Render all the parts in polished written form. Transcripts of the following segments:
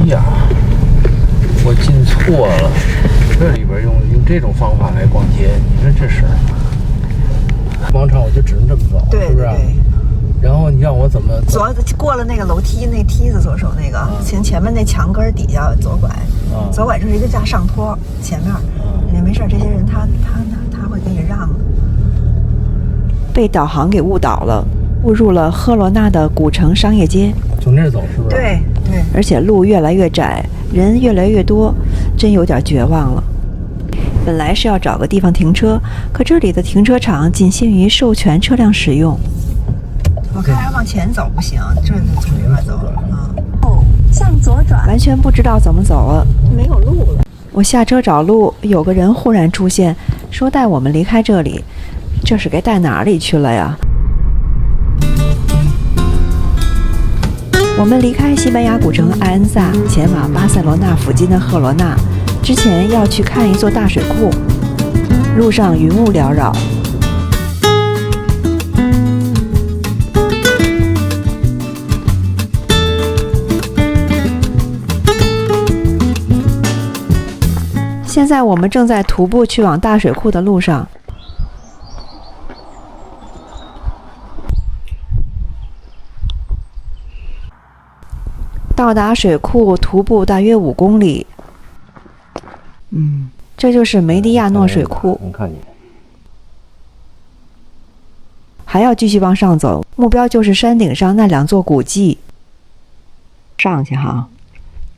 呀，我进错了，这里边用这种方法来逛街，你说这是广场，我就只能这么走，对是不是？对。然后你让我怎么过了那个楼梯，那梯子左手那个，前面那墙根底下左拐，左拐就是一个架上坡，前面，也没事，这些人他会给你让的。被导航给误导了，误入了赫罗纳的古城商业街。从那儿走是不是？对对，而且路越来越窄，人越来越多，真有点绝望了。本来是要找个地方停车，可这里的停车场仅限于授权车辆使用。我看还往前走不行，这就从这边走了啊。哦，向左转。完全不知道怎么走了，没有路了。我下车找路，有个人忽然出现，说带我们离开这里。这是该带哪里去了呀？我们离开西班牙古城埃恩萨，前往巴塞罗那附近的赫罗纳。之前要去看一座大水库，路上云雾缭绕。现在我们正在徒步去往大水库的路上。到达水库徒步大约5公里。这就是梅迪亚诺水库。能看见。还要继续往上走，目标就是山顶上那2座古迹。上去哈。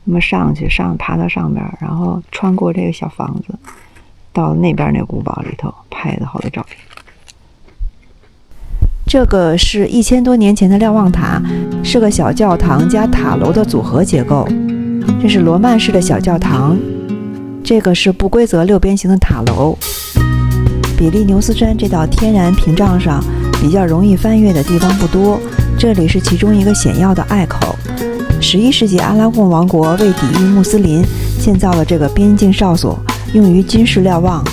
我们上去，爬到上边，然后穿过这个小房子，到那边那古堡里头，拍的好多照片。这个是1000多年前的瞭望塔，是个小教堂加塔楼的组合结构。这是罗曼式的小教堂，这个是不规则6边形的塔楼。比利牛斯山这道天然屏障上，比较容易翻越的地方不多，这里是其中一个险要的隘口。11世纪阿拉贡王国为抵御穆斯林，建造了这个边境哨所，用于军事瞭望。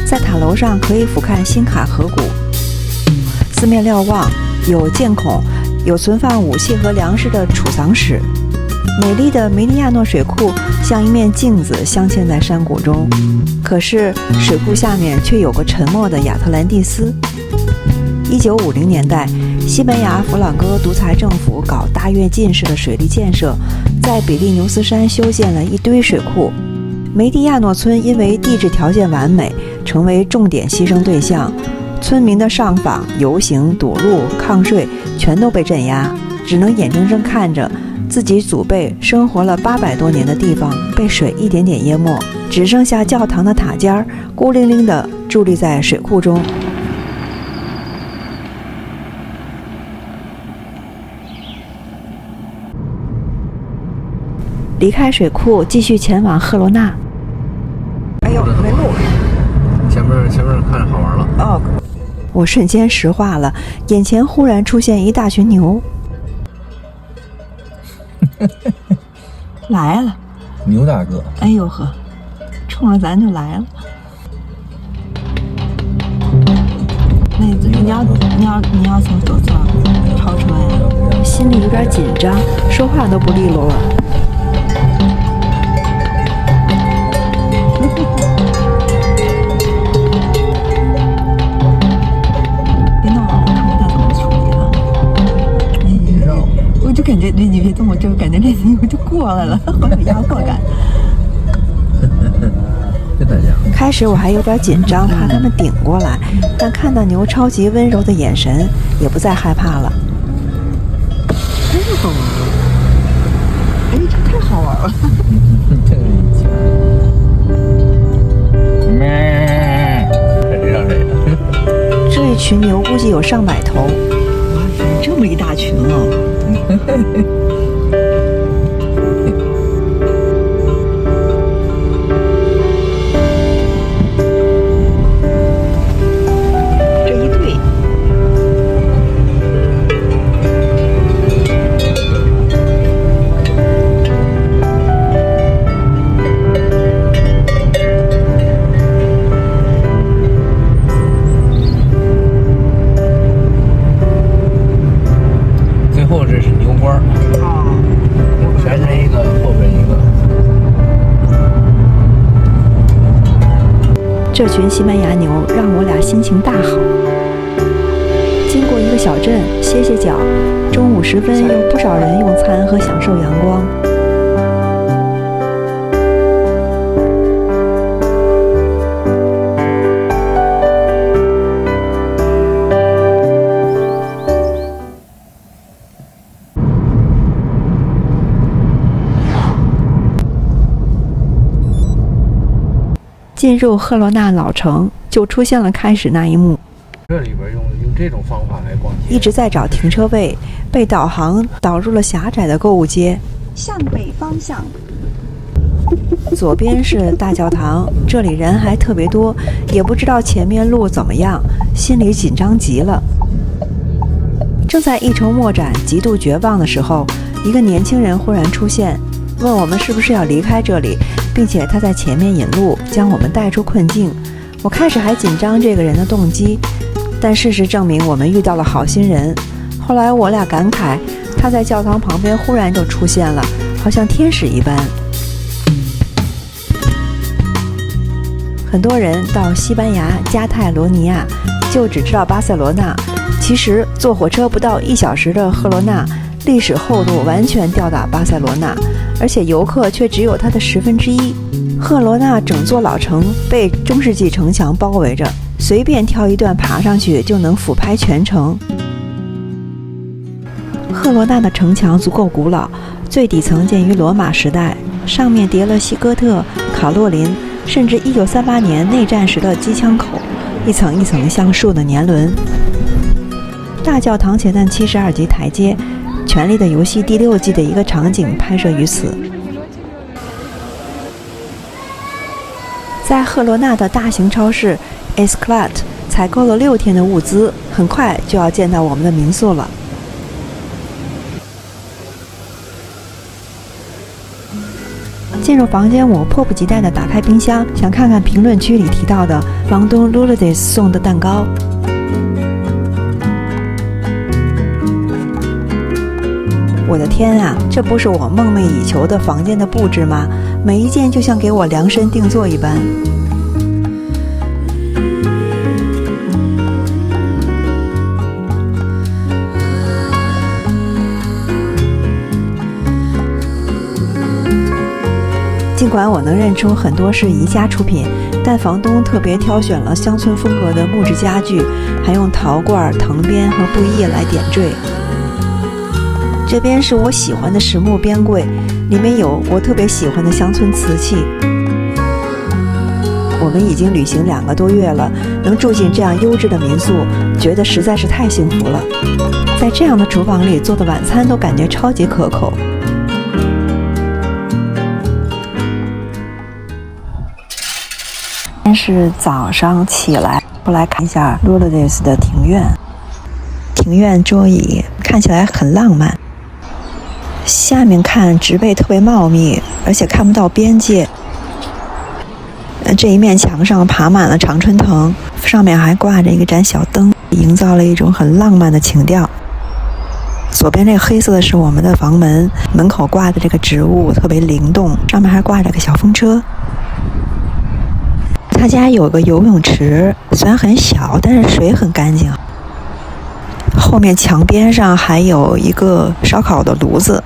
在塔楼上可以俯瞰新卡河谷，四面瞭望，有箭孔，有存放武器和粮食的储藏室。美丽的梅迪亚诺水库像一面镜子镶嵌在山谷中，可是水库下面却有个沉默的亚特兰蒂斯。1950年代，西班牙弗朗哥独裁政府搞大跃进式的水利建设，在比利牛斯山修建了一堆水库。梅迪亚诺村因为地质条件完美，成为重点牺牲对象。村民的上访、游行、堵路、抗税全都被镇压，只能眼睁睁看着自己祖辈生活了800多年的地方被水一点点淹没，只剩下教堂的塔尖孤零零地伫立在水库中。离开水库，继续前往赫罗纳。哎呦，没路！前面看着好玩了。哦，我瞬间石化了，眼前忽然出现一大群牛。来了，牛大哥！哎呦呵，冲着咱就来了。那你要从左侧超车呀？心里有点紧张，说话都不利落了。我就感觉你别动，我就感觉这牛就过来了，好有压迫感。开始我还有点紧张，怕他们顶过来，但看到牛超级温柔的眼神，也不再害怕了。太好玩了！哎，这太好玩了！这一群牛估计有上百头。哇塞，这么一大群哦！这一对，最后这是牛倌。这群西班牙牛让我俩心情大好。经过一个小镇歇歇脚，中午时分有不少人用餐和享受阳光。进入赫罗纳老城，就出现了开始那一幕。这里边用这种方法来逛街，一直在找停车位，被导航导入了狭窄的购物街。向北方向。左边是大教堂，这里人还特别多，也不知道前面路怎么样，心里紧张极了。正在一筹莫展、极度绝望的时候，一个年轻人忽然出现，问我们是不是要离开这里，并且他在前面引路，将我们带出困境。我开始还紧张这个人的动机，但事实证明我们遇到了好心人。后来我俩感慨，他在教堂旁边忽然就出现了，好像天使一般。很多人到西班牙加泰罗尼亚就只知道巴塞罗那，其实坐火车不到1小时的赫罗纳，历史厚度完全吊打巴塞罗那，而且游客却只有它的1/10。赫罗纳整座老城被中世纪城墙包围着，随便挑一段爬上去就能俯拍全城。赫罗纳的城墙足够古老，最底层建于罗马时代，上面叠了西哥特、卡洛林，甚至1938年内战时的机枪口，一层一层像树的年轮。大教堂前的72级台阶，《权力的游戏》第6季的一个场景拍摄于此。在赫罗纳的大型超市 Esclat 采购了6天的物资，很快就要见到我们的民宿了。进入房间，我迫不及待地打开冰箱，想看看评论区里提到的房东 Lourdes 送的蛋糕。我的天啊，这不是我梦寐以求的房间的布置吗？每一件就像给我量身定做一般。尽管我能认出很多是宜家出品，但房东特别挑选了乡村风格的木质家具，还用陶罐、藤编和布艺来点缀。这边是我喜欢的实木边柜，里面有我特别喜欢的乡村瓷器。我们已经旅行2个多月了，能住进这样优质的民宿，觉得实在是太幸福了。在这样的厨房里做的晚餐都感觉超级可口。先是早上起来，过来看一下 Lourdes 的庭院。庭院桌椅看起来很浪漫，下面看植被特别茂密，而且看不到边界。这一面墙上爬满了常春藤，上面还挂着一个盏小灯，营造了一种很浪漫的情调。左边这个黑色的是我们的房门，门口挂的这个植物特别灵动，上面还挂着个小风车。他家有个游泳池，虽然很小，但是水很干净。后面墙边上还有一个烧烤的炉子。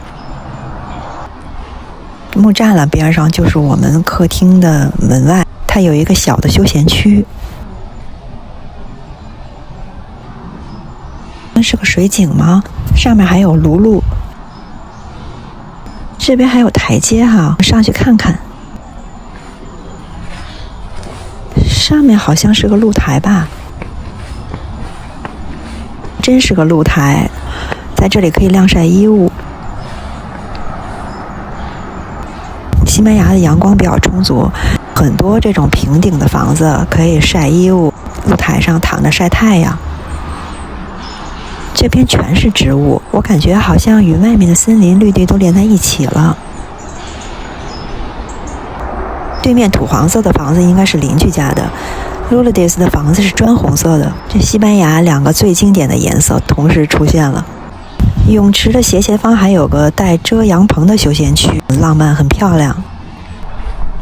木栅栏边上就是我们客厅的门外，它有一个小的休闲区。那是个水井吗？上面还有炉炉。这边还有台阶哈，上去看看。上面好像是个露台吧，真是个露台，在这里可以晾晒衣物。西班牙的阳光比较充足，很多这种平顶的房子可以晒衣物，露台上躺着晒太阳。这边全是植物，我感觉好像与外面的森林绿地都连在一起了。对面土黄色的房子应该是邻居家的， Lourdes 的房子是砖红色的。这西班牙2个最经典的颜色同时出现了。泳池的斜前方还有个带遮阳棚的休闲区，浪漫很漂亮。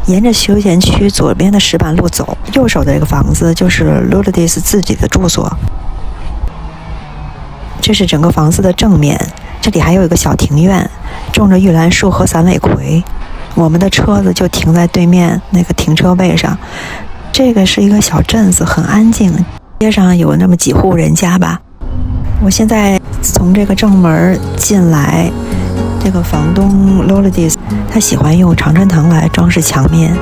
沿着休闲区左边的石板路走，右手的这个房子就是 Lourdes 自己的住所。这是整个房子的正面，这里还有一个小庭院，种着玉兰树和散尾葵。我们的车子就停在对面那个停车位上。这个是一个小镇子，很安静，街上有那么几户人家吧。我现在从这个正门进来，这个房东 Lourdes 他喜欢用常春藤来装饰墙面，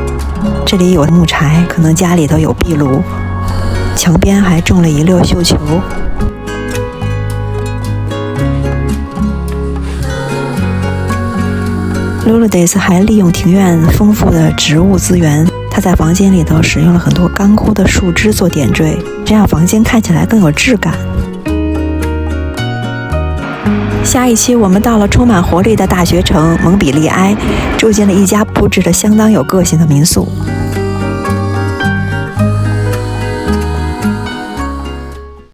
这里有木柴，可能家里头有壁炉，墙边还种了一溜绣球。Lourdes 还利用庭院丰富的植物资源，他在房间里头使用了很多干枯的树枝做点缀，这样房间看起来更有质感。下一期我们到了充满活力的大学城蒙彼利埃，住进了一家布置得相当有个性的民宿。